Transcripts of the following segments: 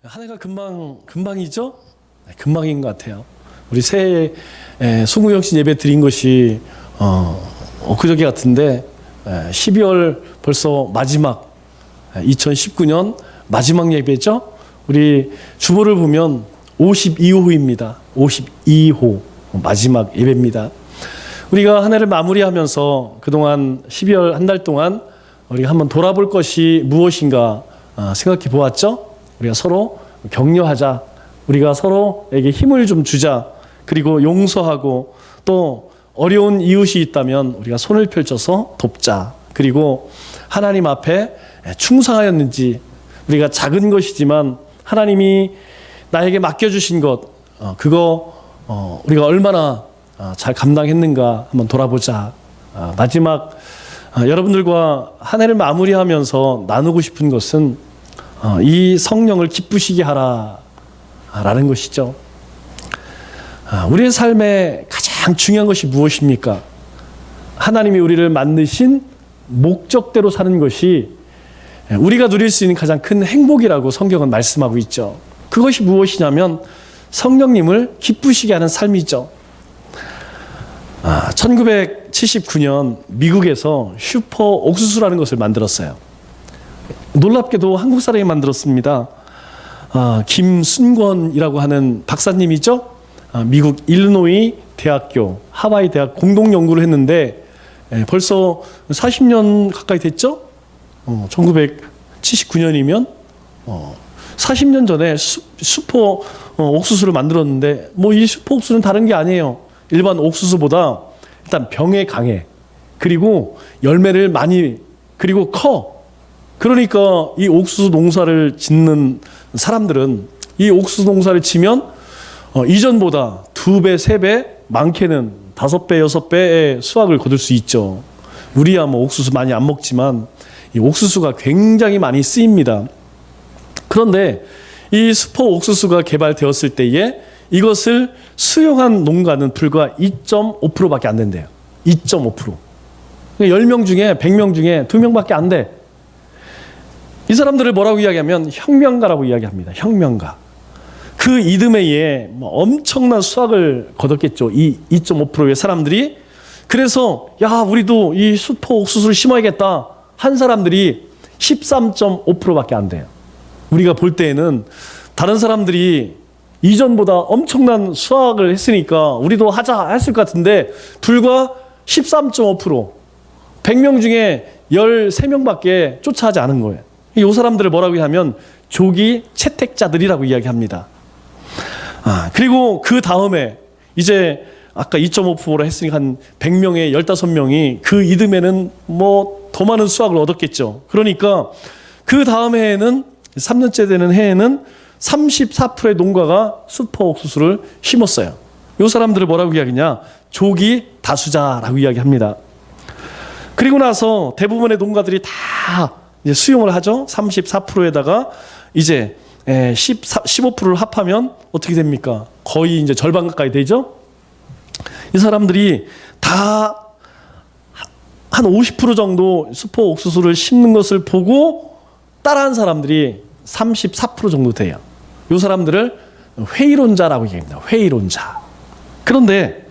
한 해가 금방이죠? 네, 금방인 것 같아요. 우리 새해 송구영신 예배 드린 것이 엊그저께 같은데 12월 벌써 마지막 2019년 마지막 예배죠. 우리 주보를 보면 52호입니다. 52호 마지막 예배입니다. 우리가 한 해를 마무리하면서 그동안 12월 한 달 동안 우리가 한번 돌아볼 것이 무엇인가 생각해 보았죠. 우리가 서로 격려하자. 우리가 서로에게 힘을 좀 주자. 그리고 용서하고 또 어려운 이웃이 있다면 우리가 손을 펼쳐서 돕자. 그리고 하나님 앞에 충성하였는지 우리가 작은 것이지만 하나님이 나에게 맡겨주신 것 그거 우리가 얼마나 잘 감당했는가 한번 돌아보자. 마지막 여러분들과 한 해를 마무리하면서 나누고 싶은 것은 이 성령을 기쁘시게 하라라는 것이죠. 우리의 삶에 가장 중요한 것이 무엇입니까? 하나님이 우리를 만드신 목적대로 사는 것이 우리가 누릴 수 있는 가장 큰 행복이라고 성경은 말씀하고 있죠. 그것이 무엇이냐면 성령님을 기쁘시게 하는 삶이죠. 1979년 미국에서 슈퍼 옥수수라는 것을 만들었어요. 놀랍게도 한국 사람이 만들었습니다. 김순권이라고 하는 박사님이죠. 미국 일리노이 대학교, 하와이 대학 공동 연구를 했는데 벌써 40년 가까이 됐죠. 1979년이면 40년 전에 슈퍼 옥수수를 만들었는데 뭐 이 슈퍼 옥수수는 다른 게 아니에요. 일반 옥수수보다 일단 병에 강해. 그리고 열매를 많이 그리고 커. 그러니까 이 옥수수 농사를 짓는 사람들은 이 옥수수 농사를 치면 이전보다 2배, 3배, 많게는 5배, 6배의 수확을 거둘 수 있죠. 우리야 뭐 옥수수 많이 안 먹지만 이 옥수수가 굉장히 많이 쓰입니다. 그런데 이 슈퍼 옥수수가 개발되었을 때에 이것을 수용한 농가는 불과 2.5%밖에 안 된대요. 2.5%. 10명 중에 100명 중에 2명밖에 안 돼. 이 사람들을 뭐라고 이야기하면 혁명가라고 이야기합니다. 혁명가. 그 이듬해에 엄청난 수확을 거뒀겠죠. 이 2.5%의 사람들이. 그래서 야 우리도 이 슈퍼 옥수수를 심어야겠다 한 사람들이 13.5%밖에 안 돼요. 우리가 볼 때에는 다른 사람들이 이전보다 엄청난 수확을 했으니까 우리도 하자 했을 것 같은데 불과 13.5% 100명 중에 13명밖에 쫓아하지 않은 거예요. 이 사람들을 뭐라고 하면 조기 채택자들이라고 이야기합니다. 그리고 그 다음에 이제 아까 2.5%로 했으니까 한 100명에 15명이 그 이듬해는 뭐 더 많은 수확을 얻었겠죠. 그러니까 그 다음 해에는 3년째 되는 해에는 34%의 농가가 슈퍼 옥수수를 심었어요. 이 사람들을 뭐라고 이야기하냐? 조기 다수자라고 이야기합니다. 그리고 나서 대부분의 농가들이 다 이제 수용을 하죠. 34%에다가 이제 15%를 합하면 어떻게 됩니까? 거의 이제 절반 가까이 되죠. 이 사람들이 다 한 50% 정도 슈퍼 옥수수를 심는 것을 보고 따라한 사람들이 34% 정도 돼요. 이 사람들을 회의론자라고 얘기합니다. 회의론자. 그런데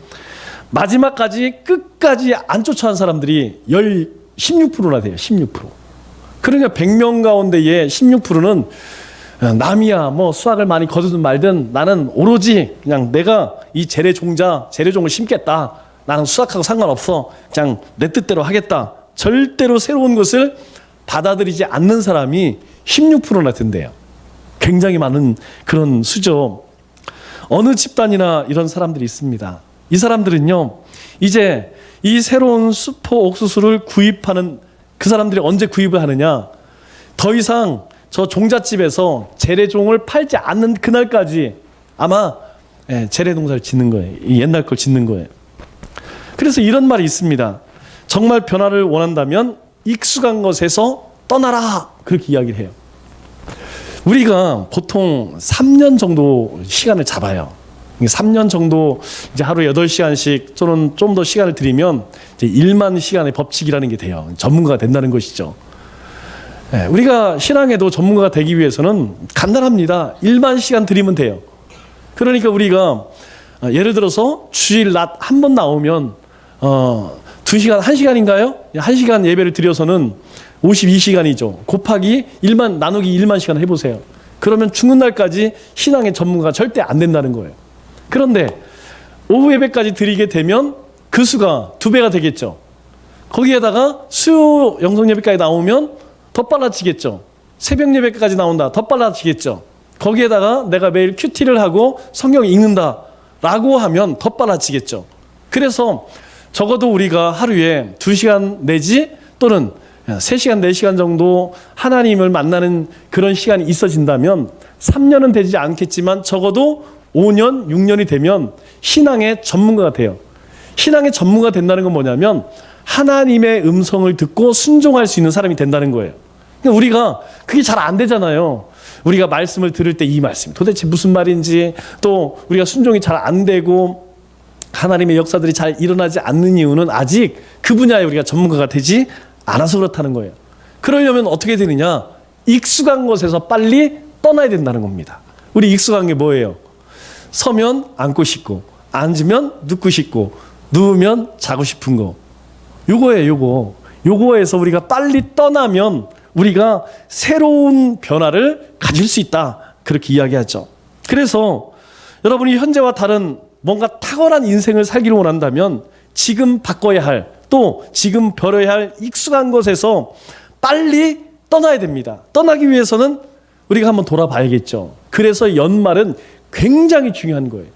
마지막까지 끝까지 안 쫓아간 사람들이 16%나 돼요. 16%. 그러니까 100명 가운데에 16%는 남이야 뭐 수확을 많이 거두든 말든 나는 오로지 그냥 내가 이 재래종을 심겠다. 나는 수확하고 상관없어. 그냥 내 뜻대로 하겠다. 절대로 새로운 것을 받아들이지 않는 사람이 16%나 된대요. 굉장히 많은 그런 수죠. 어느 집단이나 이런 사람들이 있습니다. 이 사람들은요, 이제 이 새로운 슈퍼 옥수수를 구입하는 그 사람들이 언제 구입을 하느냐? 더 이상 저 종잣집에서 재래종을 팔지 않는 그날까지 아마 재래 농사를 짓는 거예요. 옛날 걸 짓는 거예요. 그래서 이런 말이 있습니다. 정말 변화를 원한다면 익숙한 것에서 떠나라. 그렇게 이야기를 해요. 우리가 보통 3년 정도 시간을 잡아요. 3년 정도 이제 하루에 8시간씩 또는 좀 더 시간을 들이면 이제 1만 시간의 법칙이라는 게 돼요. 전문가가 된다는 것이죠. 우리가 신앙에도 전문가가 되기 위해서는 간단합니다. 일반 시간 드리면 돼요. 그러니까 우리가 예를 들어서 주일 낮 한 번 나오면 2시간, 1시간인가요? 1시간 예배를 드려서는 52시간이죠. 곱하기 1만 나누기 1만 시간 해보세요. 그러면 죽는 날까지 신앙의 전문가가 절대 안 된다는 거예요. 그런데 오후 예배까지 드리게 되면 그 수가 2배가 되겠죠. 거기에다가 수요 영성 예배까지 나오면 더 빨라지겠죠. 새벽 예배까지 나온다. 더 빨라지겠죠. 거기에다가 내가 매일 큐티를 하고 성경 읽는다라고 하면 더 빨라지겠죠. 그래서 적어도 우리가 하루에 2시간 내지 또는 3시간, 4시간 정도 하나님을 만나는 그런 시간이 있어진다면 3년은 되지 않겠지만 적어도 5년, 6년이 되면 신앙의 전문가가 돼요. 신앙의 전문가가 된다는 건 뭐냐면 하나님의 음성을 듣고 순종할 수 있는 사람이 된다는 거예요. 그러니까 우리가 그게 잘 안 되잖아요. 우리가 말씀을 들을 때 이 말씀 도대체 무슨 말인지, 또 우리가 순종이 잘 안 되고 하나님의 역사들이 잘 일어나지 않는 이유는 아직 그 분야에 우리가 전문가가 되지 않아서 그렇다는 거예요. 그러려면 어떻게 되느냐? 익숙한 곳에서 빨리 떠나야 된다는 겁니다. 우리 익숙한 게 뭐예요? 서면 앉고 싶고, 앉으면 눕고 싶고, 누우면 자고 싶은 거. 요거예요, 요거에서 우리가 빨리 떠나면 우리가 새로운 변화를 가질 수 있다. 그렇게 이야기하죠. 그래서 여러분이 현재와 다른 뭔가 탁월한 인생을 살기를 원한다면 지금 바꿔야 할, 또 지금 버려야 할 익숙한 것에서 빨리 떠나야 됩니다. 떠나기 위해서는 우리가 한번 돌아봐야겠죠. 그래서 연말은 굉장히 중요한 거예요.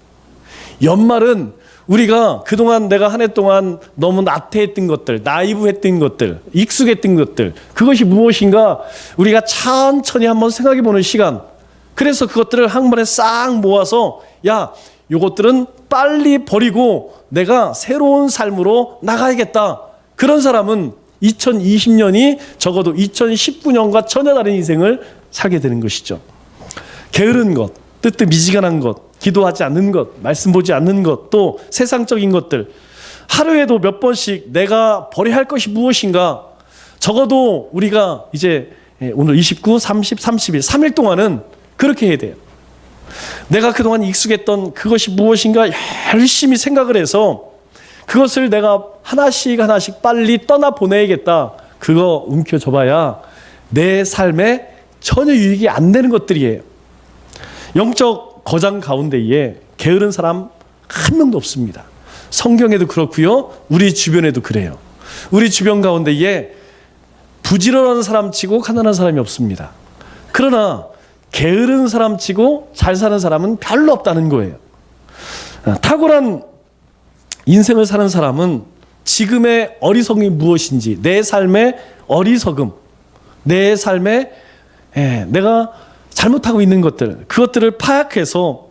연말은 우리가 그동안 내가 한 해 동안 너무 나태했던 것들, 나이브했던 것들, 익숙했던 것들, 그것이 무엇인가 우리가 천천히 한번 생각해 보는 시간. 그래서 그것들을 한 번에 싹 모아서 야, 요것들은 빨리 버리고 내가 새로운 삶으로 나가야겠다. 그런 사람은 2020년이 적어도 2019년과 전혀 다른 인생을 살게 되는 것이죠. 게으른 것, 뜨뜻미지근한 것, 기도하지 않는 것, 말씀 보지 않는 것, 또 세상적인 것들, 하루에도 몇 번씩 내가 버려야 할 것이 무엇인가. 적어도 우리가 이제 오늘 29, 30, 30일 3일 동안은 그렇게 해야 돼요. 내가 그동안 익숙했던 그것이 무엇인가 열심히 생각을 해서 그것을 내가 하나씩 하나씩 빨리 떠나보내야겠다. 그거 움켜줘봐야 내 삶에 전혀 유익이 안 되는 것들이에요. 영적 거장 가운데에 게으른 사람 한 명도 없습니다. 성경에도 그렇고요, 우리 주변에도 그래요. 우리 주변 가운데에 부지런한 사람 치고 가난한 사람이 없습니다. 그러나 게으른 사람 치고 잘 사는 사람은 별로 없다는 거예요. 탁월한 인생을 사는 사람은 지금의 어리석음이 무엇인지, 내 삶의 어리석음, 내 삶에 내가 잘못하고 있는 것들, 그것들을 파악해서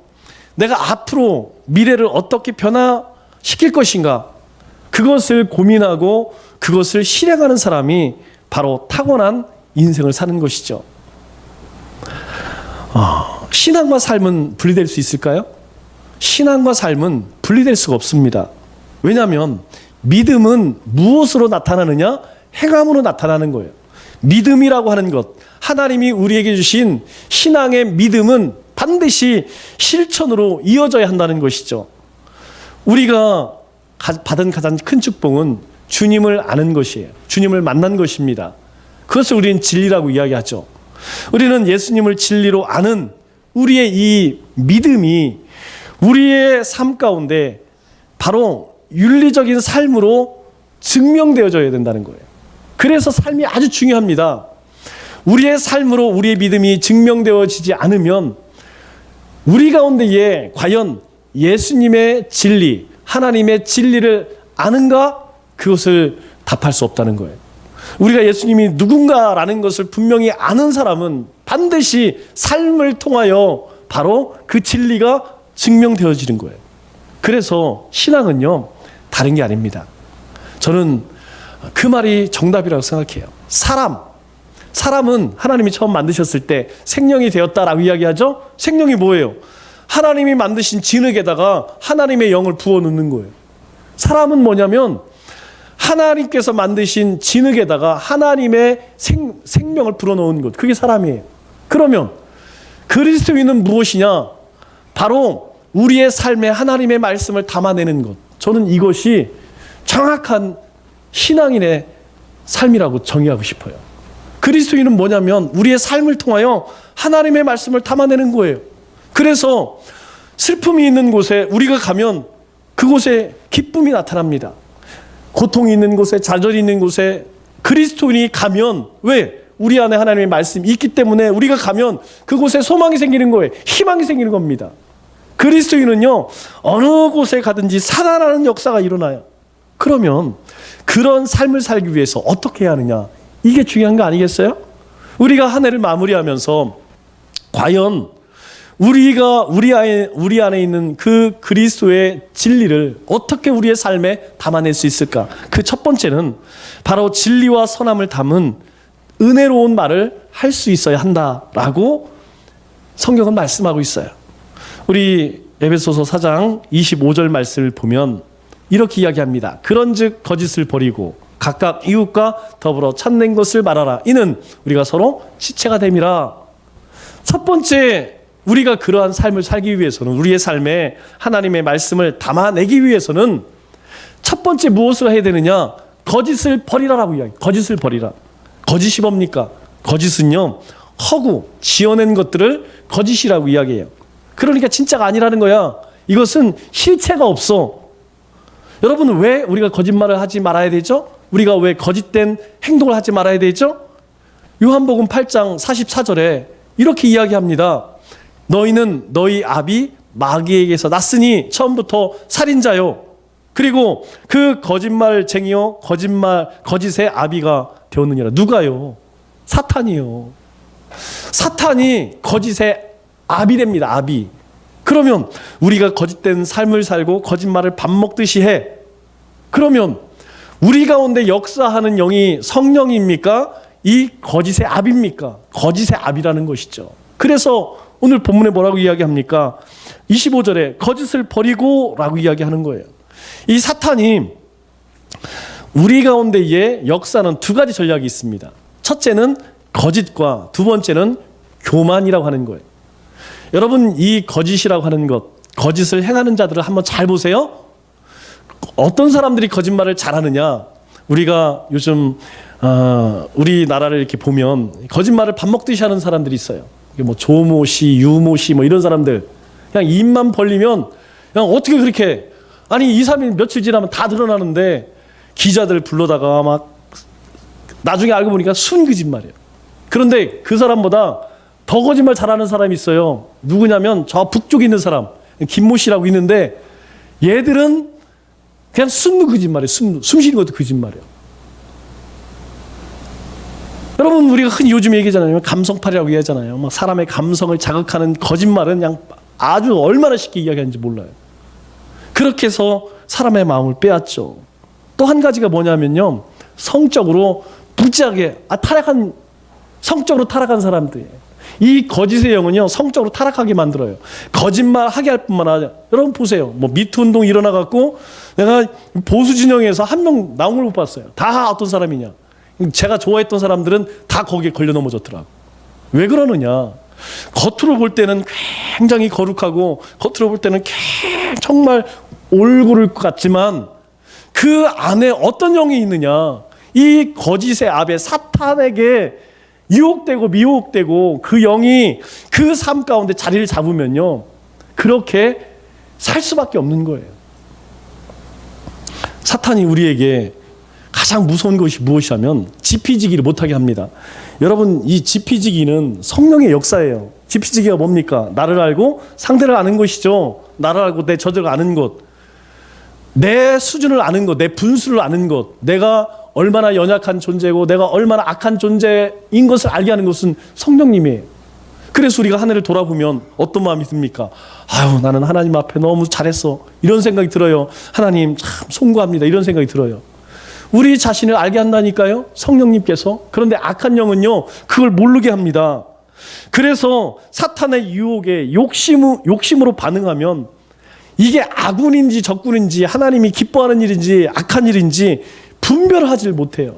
내가 앞으로 미래를 어떻게 변화시킬 것인가, 그것을 고민하고 그것을 실행하는 사람이 바로 타고난 인생을 사는 것이죠. 신앙과 삶은 분리될 수 있을까요? 신앙과 삶은 분리될 수가 없습니다. 왜냐하면 믿음은 무엇으로 나타나느냐? 행함으로 나타나는 거예요. 믿음이라고 하는 것, 하나님이 우리에게 주신 신앙의 믿음은 반드시 실천으로 이어져야 한다는 것이죠. 우리가 받은 가장 큰 축복은 주님을 아는 것이에요. 주님을 만난 것입니다. 그것을 우리는 진리라고 이야기하죠. 우리는 예수님을 진리로 아는 우리의 이 믿음이 우리의 삶 가운데 바로 윤리적인 삶으로 증명되어져야 된다는 거예요. 그래서 삶이 아주 중요합니다. 우리의 삶으로 우리의 믿음이 증명되어지지 않으면 우리 가운데에 과연 예수님의 진리, 하나님의 진리를 아는가? 그것을 답할 수 없다는 거예요. 우리가 예수님이 누군가라는 것을 분명히 아는 사람은 반드시 삶을 통하여 바로 그 진리가 증명되어지는 거예요. 그래서 신앙은요, 다른 게 아닙니다. 저는 그 말이 정답이라고 생각해요. 사람은 하나님이 처음 만드셨을 때 생명이 되었다라고 이야기하죠. 생명이 뭐예요? 하나님이 만드신 진흙에다가 하나님의 영을 부어 넣는 거예요. 사람은 뭐냐면 하나님께서 만드신 진흙에다가 하나님의 생명을 불어넣은 것, 그게 사람이에요. 그러면 그리스도인은 무엇이냐? 바로 우리의 삶에 하나님의 말씀을 담아내는 것. 저는 이것이 정확한 신앙인의 삶이라고 정의하고 싶어요. 그리스도인은 뭐냐면 우리의 삶을 통하여 하나님의 말씀을 담아내는 거예요. 그래서 슬픔이 있는 곳에 우리가 가면 그곳에 기쁨이 나타납니다. 고통이 있는 곳에, 좌절이 있는 곳에 그리스도인이 가면, 왜? 우리 안에 하나님의 말씀이 있기 때문에 우리가 가면 그곳에 소망이 생기는 거예요. 희망이 생기는 겁니다. 그리스도인은요, 어느 곳에 가든지 살아나는 역사가 일어나요. 그러면 그런 삶을 살기 위해서 어떻게 해야 하느냐? 이게 중요한 거 아니겠어요? 우리가 한 해를 마무리하면서 과연 우리 안에 있는 그 그리스도의 진리를 어떻게 우리의 삶에 담아낼 수 있을까? 그 첫 번째는 바로 진리와 선함을 담은 은혜로운 말을 할 수 있어야 한다라고 성경은 말씀하고 있어요. 우리 에베소서 4장 25절 말씀을 보면 이렇게 이야기합니다. 그런즉 거짓을 버리고 각각 이웃과 더불어 참된 것을 말하라. 이는 우리가 서로 지체가 됨이라. 첫 번째, 우리가 그러한 삶을 살기 위해서는, 우리의 삶에 하나님의 말씀을 담아내기 위해서는 첫 번째 무엇을 해야 되느냐? 거짓을 버리라라고 이야기해요. 거짓을 버리라. 거짓이 뭡니까? 거짓은요, 허구, 지어낸 것들을 거짓이라고 이야기해요. 그러니까 진짜가 아니라는 거야. 이것은 실체가 없어. 여러분, 왜 우리가 거짓말을 하지 말아야 되죠? 우리가 왜 거짓된 행동을 하지 말아야 되죠? 요한복음 8장 44절에 이렇게 이야기합니다. 너희는 너희 아비 마귀에게서 났으니 처음부터 살인자요. 그리고 그 거짓말쟁이요, 거짓의 아비가 되었느니라. 누가요? 사탄이요. 사탄이 거짓의 아비 됩니다. 아비. 그러면 우리가 거짓된 삶을 살고 거짓말을 밥 먹듯이 해. 그러면 우리 가운데 역사하는 영이 성령입니까? 이 거짓의 아비입니까? 거짓의 아비라는 것이죠. 그래서 오늘 본문에 뭐라고 이야기합니까? 25절에 거짓을 버리고 라고 이야기하는 거예요. 이 사탄이 우리 가운데의 역사는 두 가지 전략이 있습니다. 첫째는 거짓과 두 번째는 교만이라고 하는 거예요. 여러분, 이 거짓이라고 하는 것, 거짓을 행하는 자들을 한번 잘 보세요. 어떤 사람들이 거짓말을 잘하느냐? 우리가 요즘 우리나라를 이렇게 보면 거짓말을 밥 먹듯이 하는 사람들이 있어요. 뭐 조모 씨, 유모 씨, 뭐 이런 사람들 그냥 입만 벌리면 그냥 어떻게 그렇게, 아니 2, 3일 며칠 지나면 다 드러나는데 기자들 불러다가 막 나중에 알고 보니까 순 거짓말이에요. 그런데 그 사람보다 더 거짓말 잘하는 사람이 있어요. 누구냐면 저 북쪽에 있는 사람, 김모 씨라고 있는데 얘들은 그냥 숨는 거짓말이에요. 숨 쉬는 것도 거짓말이에요. 여러분, 우리가 흔히 요즘 얘기하잖아요. 감성팔이라고 얘기하잖아요. 막 사람의 감성을 자극하는 거짓말은 그냥 아주 얼마나 쉽게 이야기하는지 몰라요. 그렇게 해서 사람의 마음을 빼앗죠. 또 한 가지가 뭐냐면요, 성적으로 무지하게 성적으로 타락한 사람들이에요. 이 거짓의 영은요, 성적으로 타락하게 만들어요. 거짓말 하게 할 뿐만 아니라, 여러분 보세요. 뭐 미투 운동 일어나갖고 내가 보수 진영에서 한 명 나온 걸 못 봤어요. 다 어떤 사람이냐? 제가 좋아했던 사람들은 다 거기에 걸려 넘어졌더라고. 왜 그러느냐? 겉으로 볼 때는 굉장히 거룩하고 겉으로 볼 때는 정말 올고를 것 같지만 그 안에 어떤 영이 있느냐? 이 거짓의 아베 사탄에게 유혹되고 미혹되고 그 영이 그 삶 가운데 자리를 잡으면요, 그렇게 살 수밖에 없는 거예요. 사탄이 우리에게 가장 무서운 것이 무엇이냐면 지피지기를 못하게 합니다. 여러분, 이 지피지기는 성령의 역사예요. 지피지기가 뭡니까? 나를 알고 상대를 아는 것이죠. 나를 알고 내 저들을 아는 것, 내 수준을 아는 것, 내 분수를 아는 것, 내가 얼마나 연약한 존재고 내가 얼마나 악한 존재인 것을 알게 하는 것은 성령님이에요. 그래서 우리가 한 해를 돌아보면 어떤 마음이 듭니까? 아유, 나는 하나님 앞에 너무 잘했어, 이런 생각이 들어요. 하나님 참 송구합니다, 이런 생각이 들어요. 우리 자신을 알게 한다니까요, 성령님께서. 그런데 악한 영은요, 그걸 모르게 합니다. 그래서 사탄의 유혹에 욕심으로 반응하면 이게 아군인지 적군인지 하나님이 기뻐하는 일인지 악한 일인지 분별하지 못해요.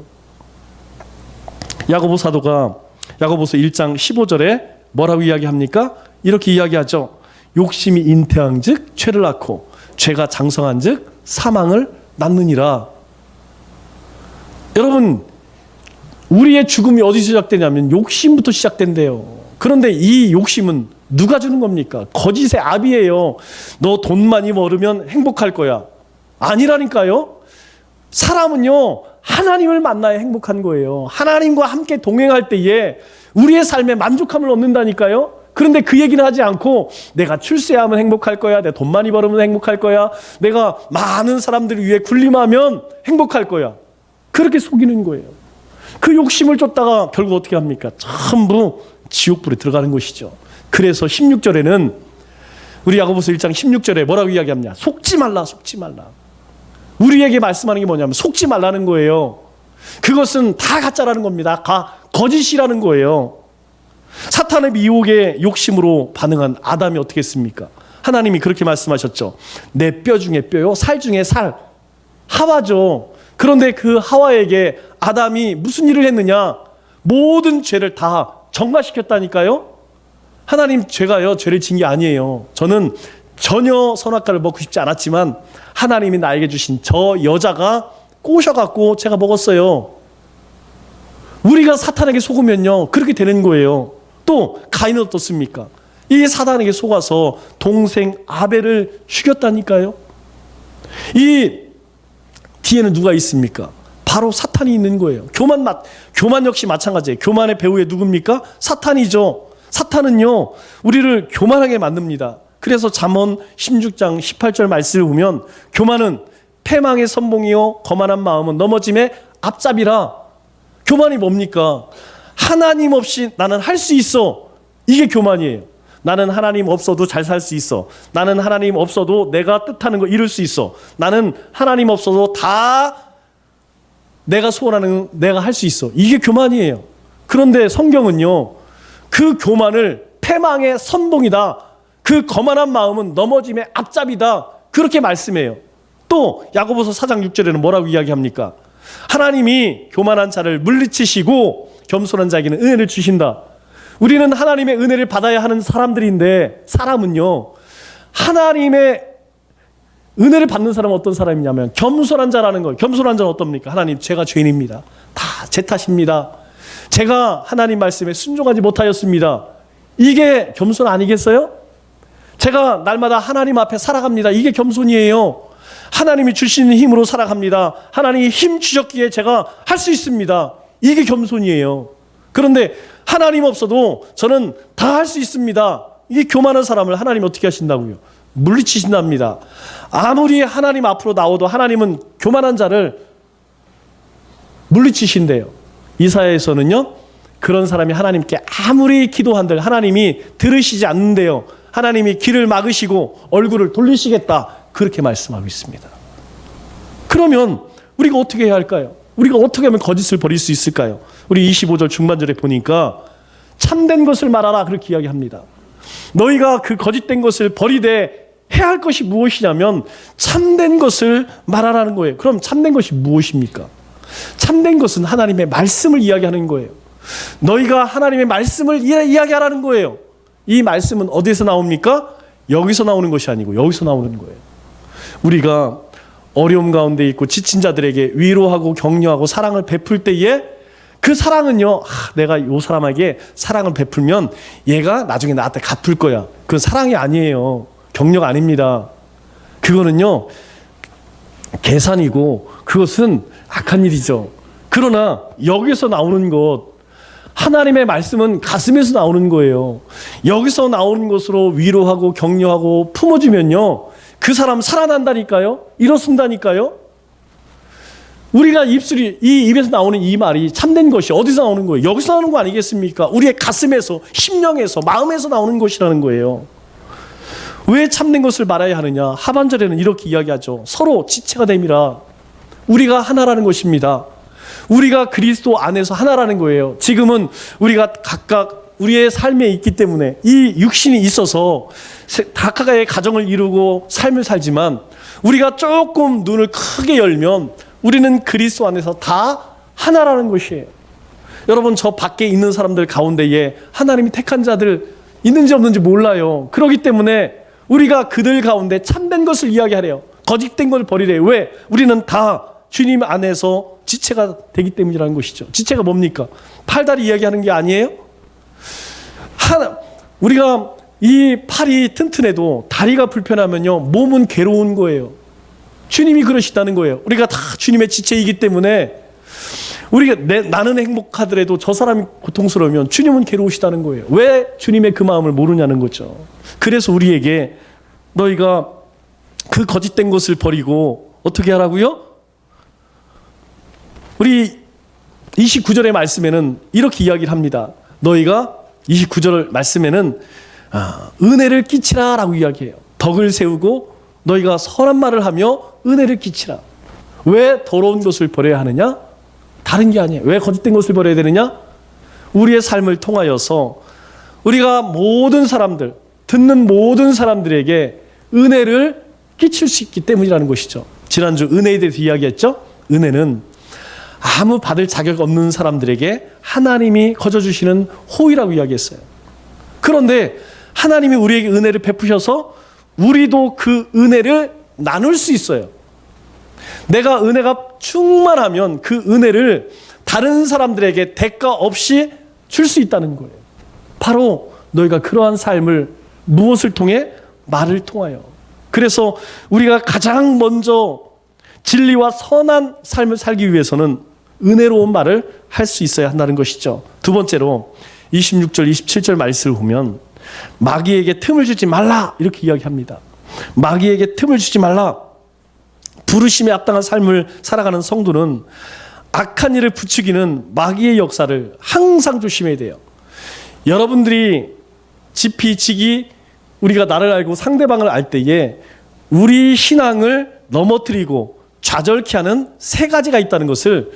야고보 사도가 야고보서 1장 15절에 뭐라고 이야기합니까? 이렇게 이야기하죠. 욕심이 잉태한즉 죄를 낳고 죄가 장성한즉 사망을 낳느니라. 여러분, 우리의 죽음이 어디서 시작되냐면 욕심부터 시작된대요. 그런데 이 욕심은 누가 주는 겁니까? 거짓의 압이에요. 너 돈 많이 벌으면 행복할 거야. 아니라니까요. 사람은요, 하나님을 만나야 행복한 거예요. 하나님과 함께 동행할 때에 우리의 삶에 만족함을 얻는다니까요. 그런데 그 얘기는 하지 않고 내가 출세하면 행복할 거야. 내가 돈 많이 벌으면 행복할 거야. 내가 많은 사람들을 위해 군림하면 행복할 거야. 그렇게 속이는 거예요. 그 욕심을 쫓다가 결국 어떻게 합니까? 전부 지옥불에 들어가는 것이죠. 그래서 16절에는 우리 야고보서 1장 16절에 뭐라고 이야기합냐? 속지 말라, 속지 말라. 우리에게 말씀하는 게 뭐냐면 속지 말라는 거예요. 그것은 다 가짜라는 겁니다. 거짓이라는 거예요. 사탄의 미혹에 욕심으로 반응한 아담이 어떻게 했습니까? 하나님이 그렇게 말씀하셨죠. 내 뼈 중에 뼈요, 살 중에 살. 하와죠. 그런데 그 하와에게 아담이 무슨 일을 했느냐? 모든 죄를 다 정화시켰다니까요. 하나님 죄가요, 죄를 진 게 아니에요. 저는 전혀 선악과를 먹고 싶지 않았지만 하나님이 나에게 주신 저 여자가 꼬셔갖고 제가 먹었어요. 우리가 사탄에게 속으면요, 그렇게 되는 거예요. 또 가인은 어떻습니까? 이 사탄에게 속아서 동생 아벨을 죽였다니까요. 이 뒤에는 누가 있습니까? 바로 사탄이 있는 거예요. 교만 역시 마찬가지예요. 교만의 배후에 누굽니까? 사탄이죠. 사탄은요, 우리를 교만하게 만듭니다. 그래서 잠언 16장 18절 말씀을 보면 교만은 패망의 선봉이요 거만한 마음은 넘어짐의 앞잡이라. 교만이 뭡니까? 하나님 없이 나는 할 수 있어. 이게 교만이에요. 나는 하나님 없어도 잘 살 수 있어. 나는 하나님 없어도 내가 뜻하는 거 이룰 수 있어. 나는 하나님 없어도 다 내가 소원하는 내가 할 수 있어. 이게 교만이에요. 그런데 성경은요, 그 교만을 패망의 선봉이다. 그 거만한 마음은 넘어짐의 앞잡이다. 그렇게 말씀해요. 또 야고보서 4장 6절에는 뭐라고 이야기합니까? 하나님이 교만한 자를 물리치시고 겸손한 자에게는 은혜를 주신다. 우리는 하나님의 은혜를 받아야 하는 사람들인데, 사람은요, 하나님의 은혜를 받는 사람은 어떤 사람이냐면 겸손한 자라는 거예요. 겸손한 자는 어떻습니까? 하나님, 제가 죄인입니다. 다 제 탓입니다. 제가 하나님 말씀에 순종하지 못하였습니다. 이게 겸손 아니겠어요? 제가 날마다 하나님 앞에 살아갑니다. 이게 겸손이에요. 하나님이 주시는 힘으로 살아갑니다. 하나님이 힘 주셨기에 제가 할 수 있습니다. 이게 겸손이에요. 그런데 하나님 없어도 저는 다 할 수 있습니다. 이게 교만한 사람을 하나님 어떻게 하신다고요? 물리치신답니다. 아무리 하나님 앞으로 나와도 하나님은 교만한 자를 물리치신대요. 이사야에서는요, 그런 사람이 하나님께 아무리 기도한들 하나님이 들으시지 않는데요, 하나님이 길을 막으시고 얼굴을 돌리시겠다, 그렇게 말씀하고 있습니다. 그러면 우리가 어떻게 해야 할까요? 우리가 어떻게 하면 거짓을 버릴 수 있을까요? 우리 25절 중반절에 보니까 참된 것을 말하라, 그렇게 이야기합니다. 너희가 그 거짓된 것을 버리되 해야 할 것이 무엇이냐면 참된 것을 말하라는 거예요. 그럼 참된 것이 무엇입니까? 참된 것은 하나님의 말씀을 이야기하는 거예요. 너희가 하나님의 말씀을 이야기하라는 거예요. 이 말씀은 어디서 나옵니까? 여기서 나오는 것이 아니고 여기서 나오는 거예요. 우리가 어려움 가운데 있고 지친 자들에게 위로하고 격려하고 사랑을 베풀 때에 그 사랑은요, 내가 이 사람에게 사랑을 베풀면 얘가 나중에 나한테 갚을 거야. 그건 사랑이 아니에요. 격려가 아닙니다. 그거는요, 계산이고 그것은 악한 일이죠. 그러나 여기서 나오는 것, 하나님의 말씀은 가슴에서 나오는 거예요. 여기서 나오는 것으로 위로하고 격려하고 품어주면요, 그 사람 살아난다니까요. 일어선다니까요. 우리가 이 입에서 나오는 이 말이 참된 것이 어디서 나오는 거예요? 여기서 나오는 거 아니겠습니까? 우리의 가슴에서, 심령에서, 마음에서 나오는 것이라는 거예요. 왜 참된 것을 말해야 하느냐? 하반절에는 이렇게 이야기하죠. 서로 지체가 됨이라. 우리가 하나라는 것입니다. 우리가 그리스도 안에서 하나라는 거예요. 지금은 우리가 각각 우리의 삶에 있기 때문에 이 육신이 있어서 각각의 가정을 이루고 삶을 살지만, 우리가 조금 눈을 크게 열면 우리는 그리스도 안에서 다 하나라는 것이에요. 여러분, 저 밖에 있는 사람들 가운데에 하나님이 택한 자들 있는지 없는지 몰라요. 그렇기 때문에 우리가 그들 가운데 참된 것을 이야기하래요. 거짓된 걸 버리래요. 왜? 우리는 다 주님 안에서 지체가 되기 때문이라는 것이죠. 지체가 뭡니까? 팔다리 이야기하는 게 아니에요? 우리가 이 팔이 튼튼해도 다리가 불편하면요, 몸은 괴로운 거예요. 주님이 그러시다는 거예요. 우리가 다 주님의 지체이기 때문에 나는 행복하더라도 저 사람이 고통스러우면 주님은 괴로우시다는 거예요. 왜 주님의 그 마음을 모르냐는 거죠. 그래서 우리에게 너희가 그 거짓된 것을 버리고 어떻게 하라고요? 우리 29절의 말씀에는 이렇게 이야기를 합니다. 너희가 29절 말씀에는 은혜를 끼치라 라고 이야기해요. 덕을 세우고 너희가 선한 말을 하며 은혜를 끼치라. 왜 더러운 것을 버려야 하느냐? 다른 게 아니에요. 왜 거짓된 것을 버려야 되느냐? 우리의 삶을 통하여서 우리가 모든 사람들, 듣는 모든 사람들에게 은혜를 끼칠 수 있기 때문이라는 것이죠. 지난주 은혜에 대해서 이야기했죠. 은혜는 아무 받을 자격 없는 사람들에게 하나님이 거저주시는 호의라고 이야기했어요. 그런데 하나님이 우리에게 은혜를 베푸셔서 우리도 그 은혜를 나눌 수 있어요. 내가 은혜가 충만하면 그 은혜를 다른 사람들에게 대가 없이 줄 수 있다는 거예요. 바로 너희가 그러한 삶을 무엇을 통해? 말을 통하여. 그래서 우리가 가장 먼저 진리와 선한 삶을 살기 위해서는 은혜로운 말을 할 수 있어야 한다는 것이죠. 두 번째로 26절, 27절 말씀을 보면 마귀에게 틈을 주지 말라 이렇게 이야기합니다. 마귀에게 틈을 주지 말라. 부르심에 합당한 삶을 살아가는 성도는 악한 일을 부추기는 마귀의 역사를 항상 조심해야 돼요. 여러분들이 지피지기 우리가 나를 알고 상대방을 알 때에 우리 신앙을 넘어뜨리고 좌절케 하는 세 가지가 있다는 것을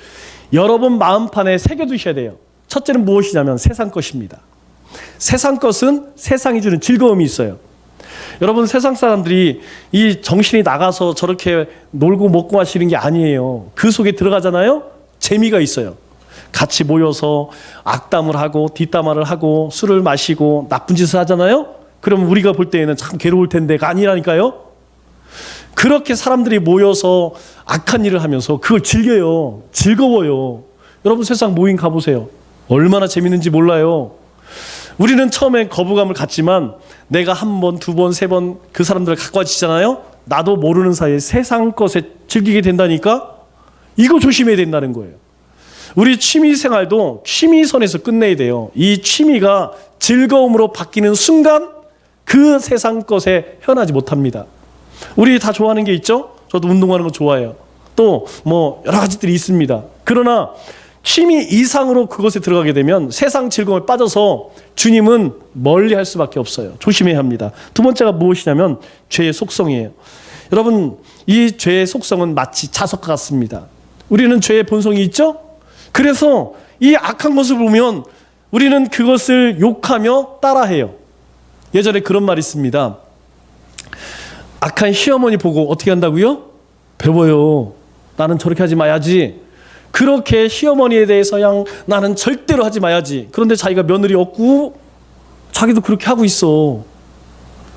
여러분 마음판에 새겨두셔야 돼요. 첫째는 무엇이냐면 세상 것입니다. 세상 것은 세상이 주는 즐거움이 있어요. 여러분, 세상 사람들이 이 정신이 나가서 저렇게 놀고 먹고 하시는 게 아니에요. 그 속에 들어가잖아요. 재미가 있어요. 같이 모여서 악담을 하고 뒷담화를 하고 술을 마시고 나쁜 짓을 하잖아요. 그럼 우리가 볼 때에는 참 괴로울 텐데가 아니라니까요. 그렇게 사람들이 모여서 악한 일을 하면서 그걸 즐겨요. 즐거워요. 여러분, 세상 모임 가보세요. 얼마나 재밌는지 몰라요. 우리는 처음엔 거부감을 갖지만 내가 한 번, 두 번, 세 번 그 사람들을 가까워지잖아요. 나도 모르는 사이에 세상 것에 즐기게 된다니까. 이거 조심해야 된다는 거예요. 우리 취미 생활도 취미선에서 끝내야 돼요. 이 취미가 즐거움으로 바뀌는 순간 그 세상 것에 현하지 못합니다. 우리 다 좋아하는 게 있죠? 저도 운동하는 거 좋아해요. 또 뭐 여러 가지들이 있습니다. 그러나 취미 이상으로 그것에 들어가게 되면 세상 즐거움에 빠져서 주님은 멀리 할 수밖에 없어요. 조심해야 합니다. 두 번째가 무엇이냐면 죄의 속성이에요. 여러분, 이 죄의 속성은 마치 자석과 같습니다. 우리는 죄의 본성이 있죠? 그래서 이 악한 것을 보면 우리는 그것을 욕하며 따라해요. 예전에 그런 말이 있습니다. 악한 시어머니 보고 어떻게 한다고요? 배워요. 나는 저렇게 하지 마야지. 그렇게 시어머니에 대해서 나는 절대로 하지 마야지. 그런데 자기가 며느리 없고 자기도 그렇게 하고 있어.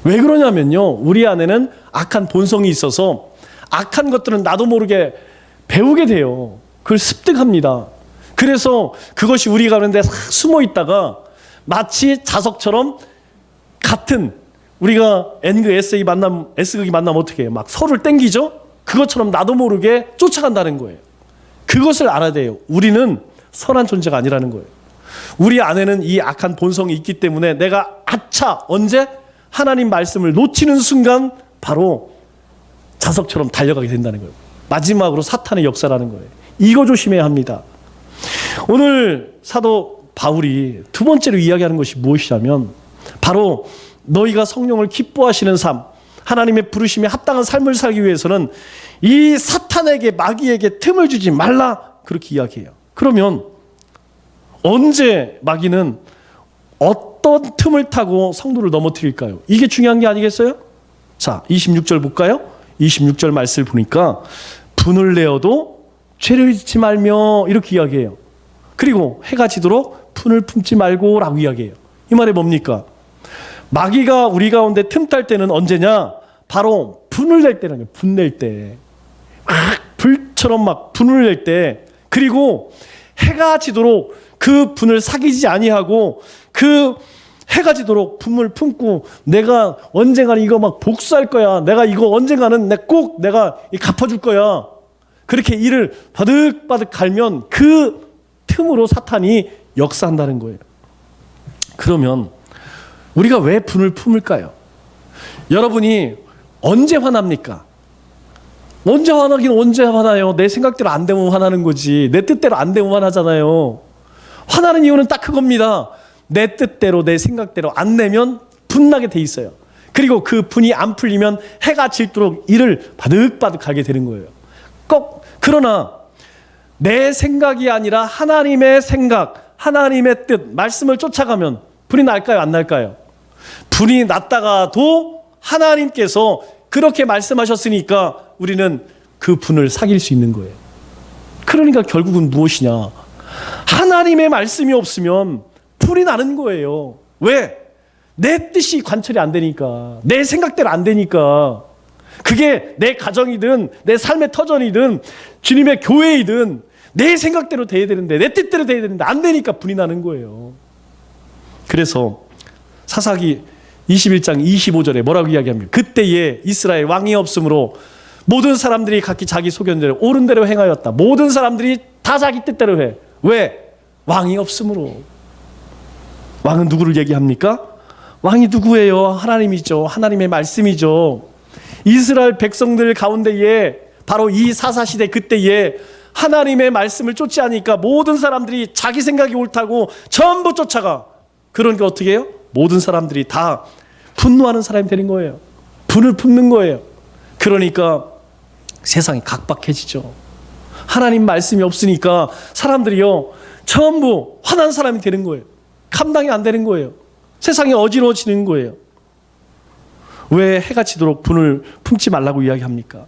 왜 그러냐면요, 우리 안에는 악한 본성이 있어서 악한 것들은 나도 모르게 배우게 돼요. 그걸 습득합니다. 그래서 그것이 우리가 하는데 숨어 있다가 마치 자석처럼 같은 우리가 N극 S극이 만나면 어떻게 해요? 막 서로를 땡기죠? 그것처럼 나도 모르게 쫓아간다는 거예요. 그것을 알아야 돼요. 우리는 선한 존재가 아니라는 거예요. 우리 안에는 이 악한 본성이 있기 때문에 내가 언제 하나님 말씀을 놓치는 순간 바로 자석처럼 달려가게 된다는 거예요. 마지막으로 사탄의 역사라는 거예요. 이거 조심해야 합니다. 오늘 사도 바울이 두 번째로 이야기하는 것이 무엇이냐면 바로 너희가 성령을 기뻐하시는 삶, 하나님의 부르심에 합당한 삶을 살기 위해서는 이 사탄에게, 마귀에게 틈을 주지 말라, 그렇게 이야기해요. 그러면 언제 마귀는 어떤 틈을 타고 성도를 넘어뜨릴까요? 이게 중요한 게 아니겠어요? 자, 26절 볼까요? 26절 말씀을 보니까 분을 내어도 죄를 짓지 말며 이렇게 이야기해요. 그리고 해가 지도록 분을 품지 말고 라고 이야기해요. 이 말이 뭡니까? 마귀가 우리 가운데 틈탈 때는 언제냐? 바로 분을 낼 때라는 거예요. 분 낼 때. 불처럼 막 분을 낼 때, 그리고 해가 지도록 그 분을 사귀지 아니하고 그 해가 지도록 분을 품고 내가 언젠가는 이거 막 복수할 거야. 내가 이거 언젠가는 꼭 내가 갚아줄 거야. 그렇게 이를 바득바득 갈면 그 틈으로 사탄이 역사한다는 거예요. 그러면 우리가 왜 분을 품을까요? 여러분이 언제 화납니까? 언제 화나긴 언제 화나요? 내 생각대로 안 되면 화나는 거지. 내 뜻대로 안 되면 화나잖아요. 화나는 이유는 딱 그겁니다. 내 뜻대로 내 생각대로 안 내면 분나게 돼 있어요. 그리고 그 분이 안 풀리면 해가 질도록 이를 바득바득 가게 되는 거예요. 그러나 내 생각이 아니라 하나님의 생각, 하나님의 뜻, 말씀을 쫓아가면 불이 날까요? 안 날까요? 불이 났다가도 하나님께서 그렇게 말씀하셨으니까 우리는 그 분을 사귈 수 있는 거예요. 그러니까 결국은 무엇이냐? 하나님의 말씀이 없으면 불이 나는 거예요. 왜? 내 뜻이 관철이 안 되니까, 내 생각대로 안 되니까. 그게 내 가정이든 내 삶의 터전이든 주님의 교회이든 내 생각대로 돼야 되는데, 내 뜻대로 돼야 되는데 안 되니까 불이 나는 거예요. 그래서 사사기 21장 25절에 뭐라고 이야기합니까? 그때에 이스라엘 왕이 없으므로 모든 사람들이 각기 자기 소견대로 옳은 대로 행하였다. 모든 사람들이 다 자기 뜻대로 해. 왜? 왕이 없으므로. 왕은 누구를 얘기합니까? 왕이 누구예요? 하나님이죠. 하나님의 말씀이죠. 이스라엘 백성들 가운데에 바로 이 사사시대 그때에 하나님의 말씀을 쫓지 않으니까 모든 사람들이 자기 생각이 옳다고 전부 쫓아가. 그러니까 어떻게 해요? 모든 사람들이 다 분노하는 사람이 되는 거예요. 분을 품는 거예요. 그러니까 세상이 각박해지죠. 하나님 말씀이 없으니까 사람들이요 전부 화난 사람이 되는 거예요. 감당이 안 되는 거예요. 세상이 어지러워지는 거예요. 왜 해가 지도록 분을 품지 말라고 이야기합니까?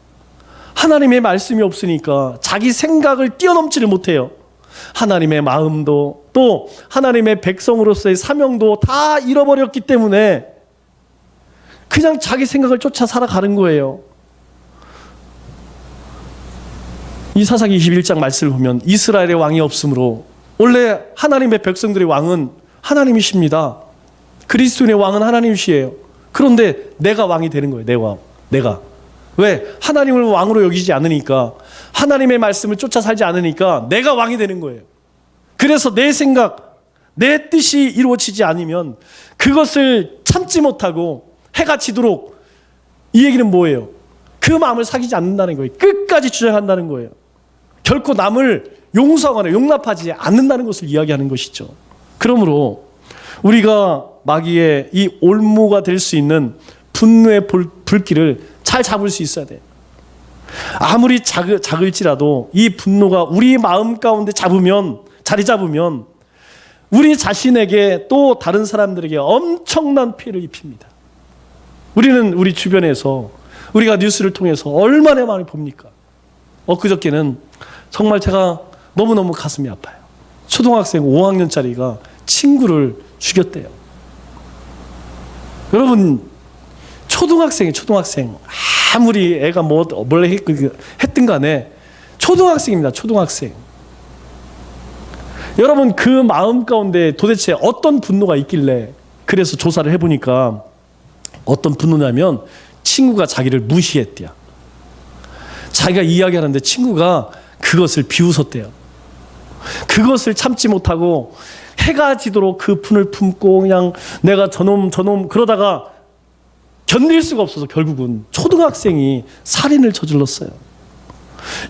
하나님의 말씀이 없으니까 자기 생각을 뛰어넘지를 못해요. 하나님의 마음도 또 하나님의 백성으로서의 사명도 다 잃어버렸기 때문에 그냥 자기 생각을 쫓아 살아가는 거예요. 이 사사기 21장 말씀을 보면 이스라엘의 왕이 없으므로, 원래 하나님의 백성들의 왕은 하나님이십니다. 그리스도인의 왕은 하나님이시에요. 그런데 내가 왕이 되는 거예요. 내가. 왜? 하나님을 왕으로 여기지 않으니까, 하나님의 말씀을 쫓아 살지 않으니까 내가 왕이 되는 거예요. 그래서 내 생각, 내 뜻이 이루어지지 않으면 그것을 참지 못하고 해가 지도록, 이 얘기는 뭐예요? 그 마음을 사귀지 않는다는 거예요. 끝까지 주장한다는 거예요. 결코 남을 용서하거나 용납하지 않는다는 것을 이야기하는 것이죠. 그러므로 우리가 마귀의 이 올무가 될 수 있는 분노의 불길을 잘 잡을 수 있어야 돼요. 아무리 작을지라도 이 분노가 우리 마음 가운데 자리 잡으면 우리 자신에게 또 다른 사람들에게 엄청난 피해를 입힙니다. 우리는 우리 주변에서 우리가 뉴스를 통해서 얼마나 많이 봅니까? 엊그저께는 정말 제가 너무너무 가슴이 아파요. 초등학생 5학년짜리가 친구를 죽였대요. 여러분, 초등학생 아무리 애가 뭘 했든 간에 초등학생입니다. 초등학생. 여러분, 그 마음 가운데 도대체 어떤 분노가 있길래, 그래서 조사를 해보니까 어떤 분노냐면 친구가 자기를 무시했대요. 자기가 이야기하는데 친구가 그것을 비웃었대요. 그것을 참지 못하고 해가 지도록 그 분을 품고 그냥 내가 저놈 그러다가 견딜 수가 없어서 결국은 초등학생이 살인을 저질렀어요.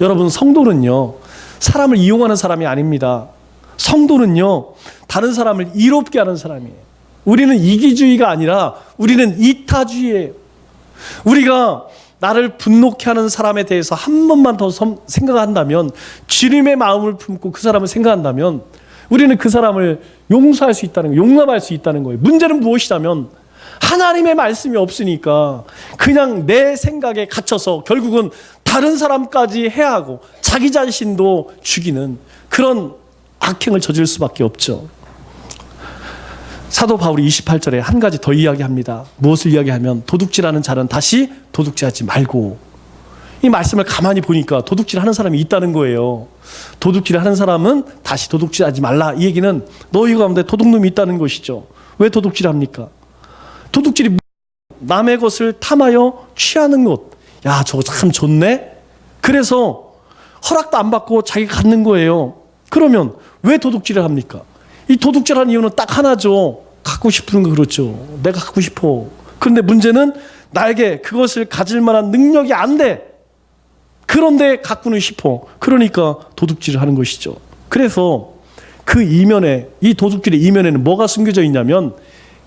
여러분, 성도는요 사람을 이용하는 사람이 아닙니다. 성도는요 다른 사람을 이롭게 하는 사람이에요. 우리는 이기주의가 아니라 우리는 이타주의예요. 우리가 나를 분노케 하는 사람에 대해서 한 번만 더 생각한다면, 주님의 마음을 품고 그 사람을 생각한다면 우리는 그 사람을 용서할 수 있다는 거예요. 용납할 수 있다는 거예요. 문제는 무엇이냐면 하나님의 말씀이 없으니까 그냥 내 생각에 갇혀서 결국은 다른 사람까지 해하고 자기 자신도 죽이는 그런 악행을 저질 수밖에 없죠. 사도 바울이 28절에 한 가지 더 이야기합니다. 무엇을 이야기하면 도둑질하는 자는 다시 도둑질하지 말고. 이 말씀을 가만히 보니까 도둑질하는 사람이 있다는 거예요. 도둑질하는 사람은 다시 도둑질하지 말라. 이 얘기는 너희 가운데 도둑놈이 있다는 것이죠. 왜 도둑질합니까? 도둑질이 남의 것을 탐하여 취하는 것. 야, 저거 참 좋네. 그래서 허락도 안 받고 자기가 갖는 거예요. 그러면 왜 도둑질을 합니까? 이 도둑질하는 이유는 딱 하나죠. 갖고 싶은 거. 그렇죠. 내가 갖고 싶어. 그런데 문제는 나에게 그것을 가질 만한 능력이 안 돼. 그런데 갖고는 싶어. 그러니까 도둑질을 하는 것이죠. 그래서 그 이면에, 이 도둑질의 이면에는 뭐가 숨겨져 있냐면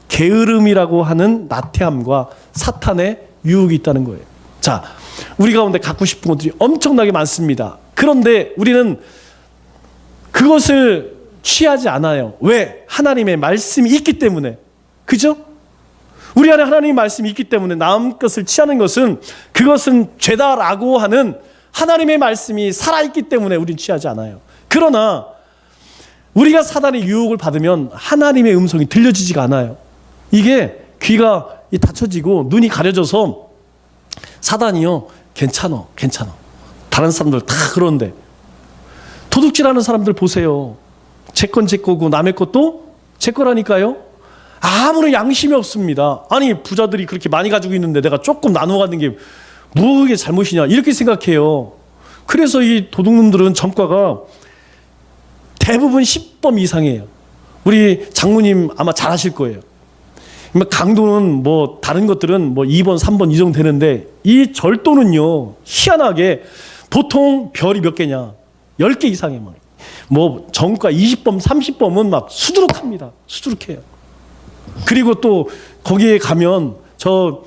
게으름이라고 하는 나태함과 사탄의 유혹이 있다는 거예요. 자, 우리 가운데 갖고 싶은 것들이 엄청나게 많습니다. 그런데 우리는 그것을 취하지 않아요. 왜? 하나님의 말씀이 있기 때문에. 그죠? 우리 안에 하나님의 말씀이 있기 때문에 남 것을 취하는 것은 그것은 죄다라고 하는 하나님의 말씀이 살아있기 때문에 우린 취하지 않아요. 그러나 우리가 사단의 유혹을 받으면 하나님의 음성이 들려지지가 않아요. 이게 귀가 닫혀지고 눈이 가려져서 사단이요, 괜찮아. 다른 사람들 다 그런데 도둑질하는 사람들 보세요. 제 건 제 거고 남의 것도 제 거라니까요. 아무런 양심이 없습니다. 아니, 부자들이 그렇게 많이 가지고 있는데 내가 조금 나누어 갖는 게 뭐게 잘못이냐 이렇게 생각해요. 그래서 이 도둑놈들은 전과가 대부분 10범 이상이에요. 우리 장모님 아마 잘 아실 거예요. 강도는 뭐 다른 것들은 뭐 2번, 3번 이 정도 되는데 이 절도는요, 희한하게 보통 별이 몇 개냐? 10개 이상에 뭐 전과 20범, 30범은 막 수두룩합니다. 수두룩해요. 그리고 또 거기에 가면, 저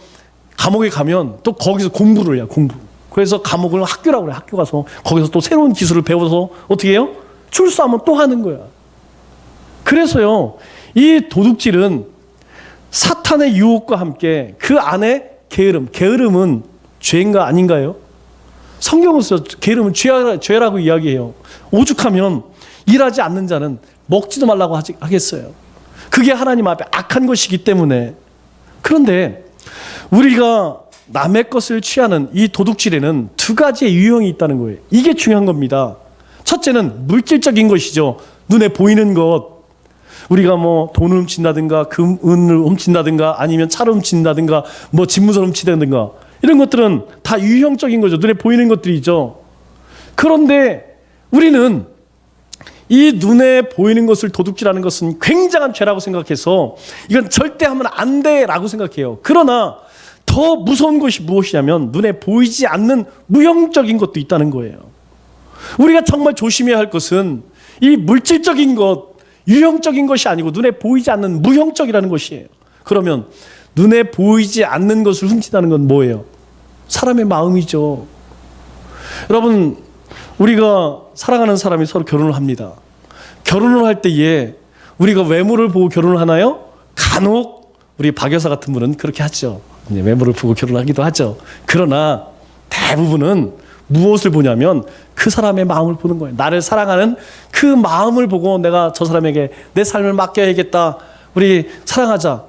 감옥에 가면 또 거기서 공부를 해요. 공부. 그래서 감옥을 학교라고 그래요. 학교 가서 거기서 또 새로운 기술을 배워서 어떻게 해요? 출소하면 또 하는 거야. 그래서요, 이 도둑질은 사탄의 유혹과 함께 그 안에 게으름은 죄인가 아닌가요? 성경에서 게으름은 죄라고 이야기해요. 오죽하면 일하지 않는 자는 먹지도 말라고 하겠어요. 그게 하나님 앞에 악한 것이기 때문에. 그런데 우리가 남의 것을 취하는 이 도둑질에는 두 가지의 유형이 있다는 거예요. 이게 중요한 겁니다. 첫째는 물질적인 것이죠. 눈에 보이는 것. 우리가 뭐 돈을 훔친다든가 은을 훔친다든가 아니면 차를 훔친다든가 뭐 집무서를 훔친다든가 이런 것들은 다 유형적인 거죠. 눈에 보이는 것들이죠. 그런데 우리는 이 눈에 보이는 것을 도둑질하는 것은 굉장한 죄라고 생각해서 이건 절대 하면 안 돼라고 생각해요. 그러나 더 무서운 것이 무엇이냐면 눈에 보이지 않는 무형적인 것도 있다는 거예요. 우리가 정말 조심해야 할 것은 이 물질적인 것, 유형적인 것이 아니고 눈에 보이지 않는 무형적이라는 것이에요. 그러면 눈에 보이지 않는 것을 훔친다는 건 뭐예요? 사람의 마음이죠. 여러분, 우리가 사랑하는 사람이 서로 결혼을 합니다. 결혼을 할 때에 우리가 외모를 보고 결혼을 하나요? 간혹 우리 박 여사 같은 분은 그렇게 하죠. 외모를 보고 결혼하기도 하죠. 그러나 대부분은 무엇을 보냐면 그 사람의 마음을 보는 거예요. 나를 사랑하는 그 마음을 보고 내가 저 사람에게 내 삶을 맡겨야겠다. 우리 사랑하자.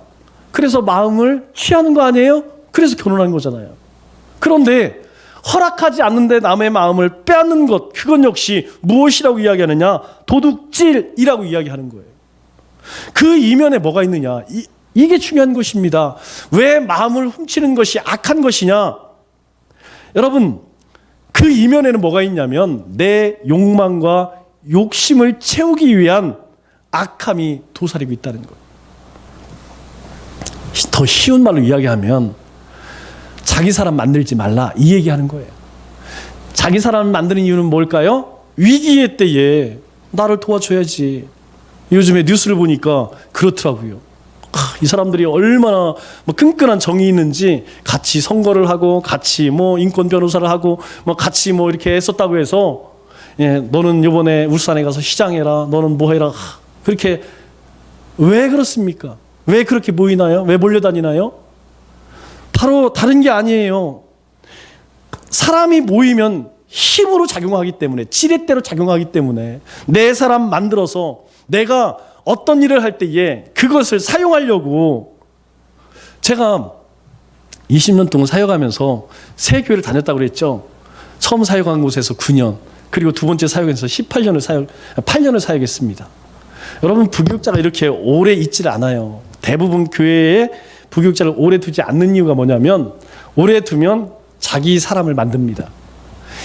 그래서 마음을 취하는 거 아니에요? 그래서 결혼하는 거잖아요. 그런데 허락하지 않는데 남의 마음을 빼앗는 것, 그건 역시 무엇이라고 이야기하느냐? 도둑질이라고 이야기하는 거예요. 그 이면에 뭐가 있느냐? 이게 중요한 것입니다. 왜 마음을 훔치는 것이 악한 것이냐? 여러분, 그 이면에는 뭐가 있냐면 내 욕망과 욕심을 채우기 위한 악함이 도사리고 있다는 거예요. 더 쉬운 말로 이야기하면 자기 사람 만들지 말라, 이 얘기하는 거예요. 자기 사람 만드는 이유는 뭘까요? 위기의 때에 나를 도와줘야지. 요즘에 뉴스를 보니까 그렇더라고요. 이 사람들이 얼마나 끈끈한 정이 있는지 같이 선거를 하고 같이 인권 변호사를 하고 같이 이렇게 했었다고 해서 너는 이번에 울산에 가서 시장해라, 너는 뭐 해라. 그렇게 왜 그렇습니까? 왜 그렇게 모이나요? 왜 몰려다니나요? 바로 다른 게 아니에요. 사람이 모이면 힘으로 작용하기 때문에, 지렛대로 작용하기 때문에 내 사람 만들어서 내가 어떤 일을 할 때에 그것을 사용하려고, 제가 20년 동안 사역하면서 세 교회를 다녔다고 그랬죠. 처음 사역한 곳에서 9년, 그리고 두 번째 사역에서 8년을 사역했습니다. 여러분, 부교육자가 이렇게 오래 있질 않아요. 대부분 교회에 부교육자를 오래 두지 않는 이유가 뭐냐면, 오래 두면 자기 사람을 만듭니다.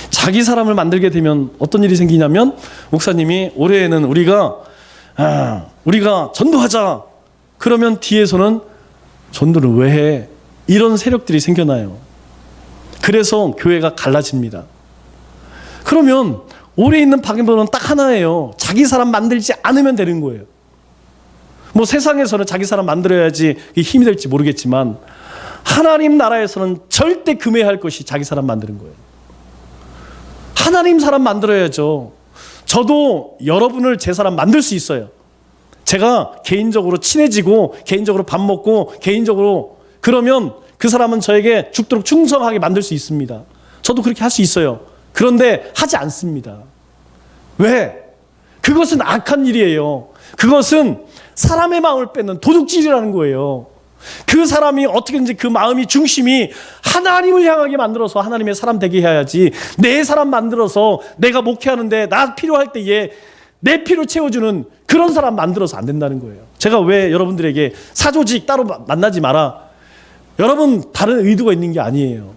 자기 사람을 만들게 되면 어떤 일이 생기냐면, 목사님이 올해에는 우리가 전도하자. 그러면 뒤에서는 전도를 왜 해? 이런 세력들이 생겨나요. 그래서 교회가 갈라집니다. 그러면 오래 있는 방법은 딱 하나예요. 자기 사람 만들지 않으면 되는 거예요. 뭐 세상에서는 자기 사람 만들어야지 힘이 될지 모르겠지만, 하나님 나라에서는 절대 금해할 것이 자기 사람 만드는 거예요. 하나님 사람 만들어야죠. 저도 여러분을 제 사람 만들 수 있어요. 제가 개인적으로 친해지고 개인적으로 밥 먹고 개인적으로 그러면 그 사람은 저에게 죽도록 충성하게 만들 수 있습니다. 저도 그렇게 할 수 있어요. 그런데 하지 않습니다. 왜? 그것은 악한 일이에요. 그것은 사람의 마음을 뺏는 도둑질이라는 거예요. 그 사람이 어떻게든지 그 마음이 중심이 하나님을 향하게 만들어서 하나님의 사람 되게 해야지, 내 사람 만들어서 내가 목회하는데 나 필요할 때에 내 필요 채워주는 그런 사람 만들어서 안 된다는 거예요. 제가 왜 여러분들에게 사조직 따로 만나지 마라, 여러분 다른 의도가 있는 게 아니에요.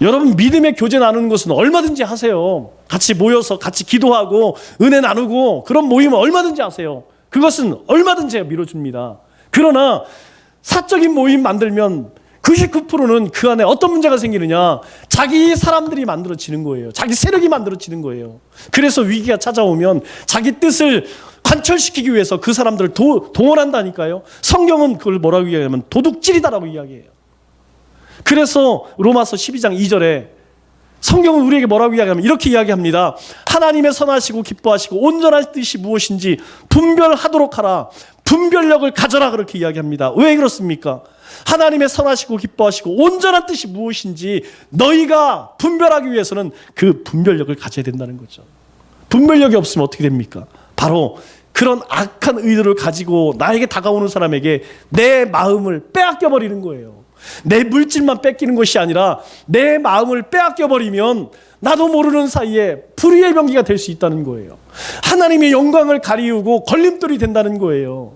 여러분 믿음의 교제 나누는 것은 얼마든지 하세요. 같이 모여서 같이 기도하고 은혜 나누고 그런 모임은 얼마든지 하세요. 그것은 얼마든지 밀어줍니다. 그러나 사적인 모임 만들면 99%는 그 안에 어떤 문제가 생기느냐, 자기 사람들이 만들어지는 거예요. 자기 세력이 만들어지는 거예요. 그래서 위기가 찾아오면 자기 뜻을 관철시키기 위해서 그 사람들을 동원한다니까요. 성경은 그걸 뭐라고 이야기하면 도둑질이다라고 이야기해요. 그래서 로마서 12장 2절에 성경은 우리에게 뭐라고 이야기하면 이렇게 이야기합니다. 하나님의 선하시고 기뻐하시고 온전한 뜻이 무엇인지 분별하도록 하라. 분별력을 가져라, 그렇게 이야기합니다. 왜 그렇습니까? 하나님의 선하시고 기뻐하시고 온전한 뜻이 무엇인지 너희가 분별하기 위해서는 그 분별력을 가져야 된다는 거죠. 분별력이 없으면 어떻게 됩니까? 바로 그런 악한 의도를 가지고 나에게 다가오는 사람에게 내 마음을 빼앗겨 버리는 거예요. 내 물질만 뺏기는 것이 아니라 내 마음을 빼앗겨 버리면 나도 모르는 사이에 불의의 병기가 될 수 있다는 거예요. 하나님의 영광을 가리우고 걸림돌이 된다는 거예요.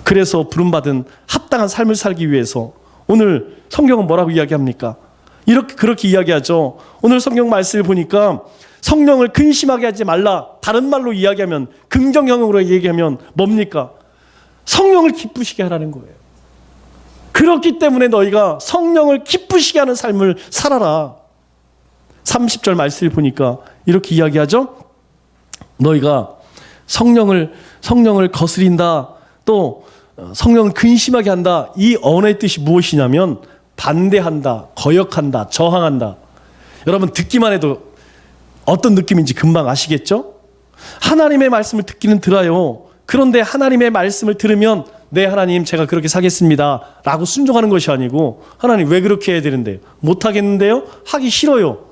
그래서 부름받은 합당한 삶을 살기 위해서 오늘 성경은 뭐라고 이야기합니까? 그렇게 이야기하죠. 오늘 성경 말씀을 보니까 성령을 근심하게 하지 말라. 다른 말로 이야기하면, 긍정형으로 얘기하면 뭡니까? 성령을 기쁘시게 하라는 거예요. 그렇기 때문에 너희가 성령을 기쁘시게 하는 삶을 살아라. 30절 말씀을 보니까 이렇게 이야기하죠. 너희가 성령을 거스린다, 또 성령을 근심하게 한다. 이 언어의 뜻이 무엇이냐면 반대한다, 거역한다, 저항한다. 여러분 듣기만 해도 어떤 느낌인지 금방 아시겠죠? 하나님의 말씀을 듣기는 들어요. 그런데 하나님의 말씀을 들으면 네 하나님 제가 그렇게 사겠습니다 라고 순종하는 것이 아니고, 하나님 왜 그렇게 해야 되는데요? 못하겠는데요? 하기 싫어요.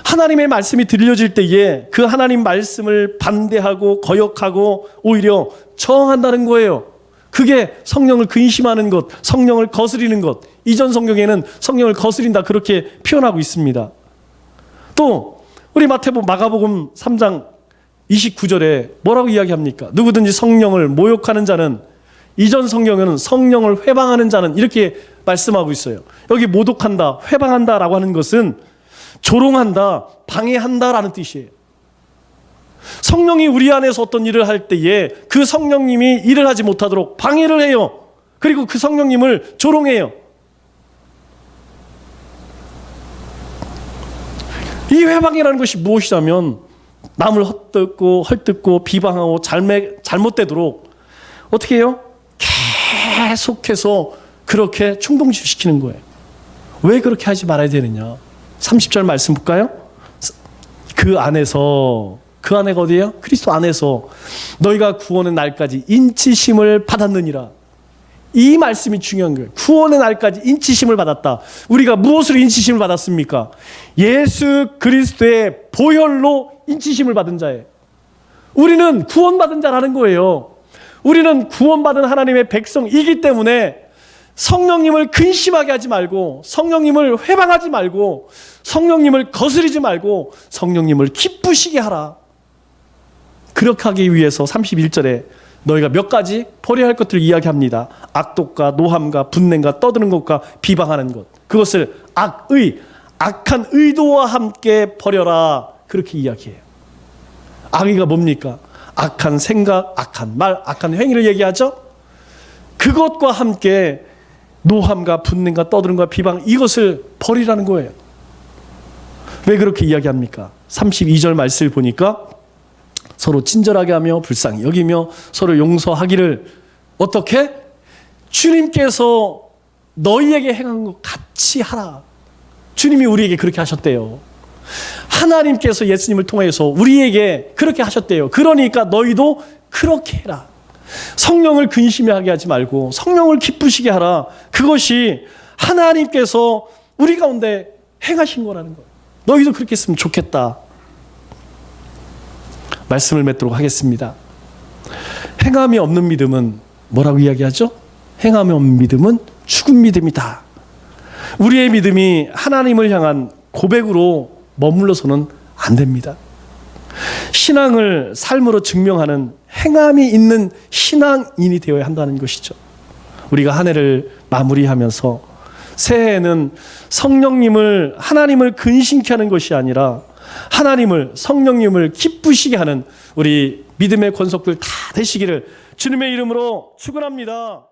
하나님의 말씀이 들려질 때에 그 하나님 말씀을 반대하고 거역하고 오히려 저항한다는 거예요. 그게 성령을 근심하는 것, 성령을 거스리는 것. 이전 성경에는 성령을 거스린다 그렇게 표현하고 있습니다. 또 우리 마가복음 3장 29절에 뭐라고 이야기합니까? 누구든지 성령을 모욕하는 자는, 이전 성경에는 성령을 회방하는 자는 이렇게 말씀하고 있어요. 여기 모독한다, 회방한다라고 하는 것은 조롱한다, 방해한다라는 뜻이에요. 성령이 우리 안에서 어떤 일을 할 때에 그 성령님이 일을 하지 못하도록 방해를 해요. 그리고 그 성령님을 조롱해요. 이 회방이라는 것이 무엇이냐면 남을 헐뜯고 비방하고 잘못되도록 어떻게 해요? 계속해서 그렇게 충동시키는 거예요. 왜 그렇게 하지 말아야 되느냐? 30절 말씀 볼까요? 그 안에가 어디예요? 그리스도 안에서 너희가 구원의 날까지 인치심을 받았느니라. 이 말씀이 중요한 거예요. 구원의 날까지 인치심을 받았다. 우리가 무엇으로 인치심을 받았습니까? 예수 그리스도의 보혈로 인치심을 받은 자예요. 우리는 구원받은 자라는 거예요. 우리는 구원받은 하나님의 백성이기 때문에 성령님을 근심하게 하지 말고, 성령님을 회방하지 말고, 성령님을 거스리지 말고 성령님을 기쁘시게 하라. 그렇게 하기 위해서 31절에 너희가 몇 가지 버려야 할 것들을 이야기합니다. 악독과 노함과 분냄과 떠드는 것과 비방하는 것, 그것을 악한 의도와 함께 버려라. 그렇게 이야기해요. 악의가 뭡니까? 악한 생각, 악한 말, 악한 행위를 얘기하죠. 그것과 함께 노함과 분냄과 떠드는과 비방, 이것을 버리라는 거예요. 왜 그렇게 이야기합니까? 32절 말씀을 보니까 서로 친절하게 하며 불쌍히 여기며 서로 용서하기를 어떻게? 주님께서 너희에게 행한 것 같이 하라. 주님이 우리에게 그렇게 하셨대요. 하나님께서 예수님을 통해서 우리에게 그렇게 하셨대요. 그러니까 너희도 그렇게 해라. 성령을 근심하게 하지 말고 성령을 기쁘시게 하라. 그것이 하나님께서 우리 가운데 행하신 거라는 거예요. 너희도 그렇게 했으면 좋겠다. 말씀을 맺도록 하겠습니다. 행함이 없는 믿음은 뭐라고 이야기하죠? 행함이 없는 믿음은 죽은 믿음이다. 우리의 믿음이 하나님을 향한 고백으로 머물러서는 안 됩니다. 신앙을 삶으로 증명하는 행함이 있는 신앙인이 되어야 한다는 것이죠. 우리가 한 해를 마무리하면서 새해에는 성령님을, 하나님을 근심케 하는 것이 아니라 하나님을, 성령님을 기쁘시게 하는 우리 믿음의 권속들 다 되시기를 주님의 이름으로 축원합니다.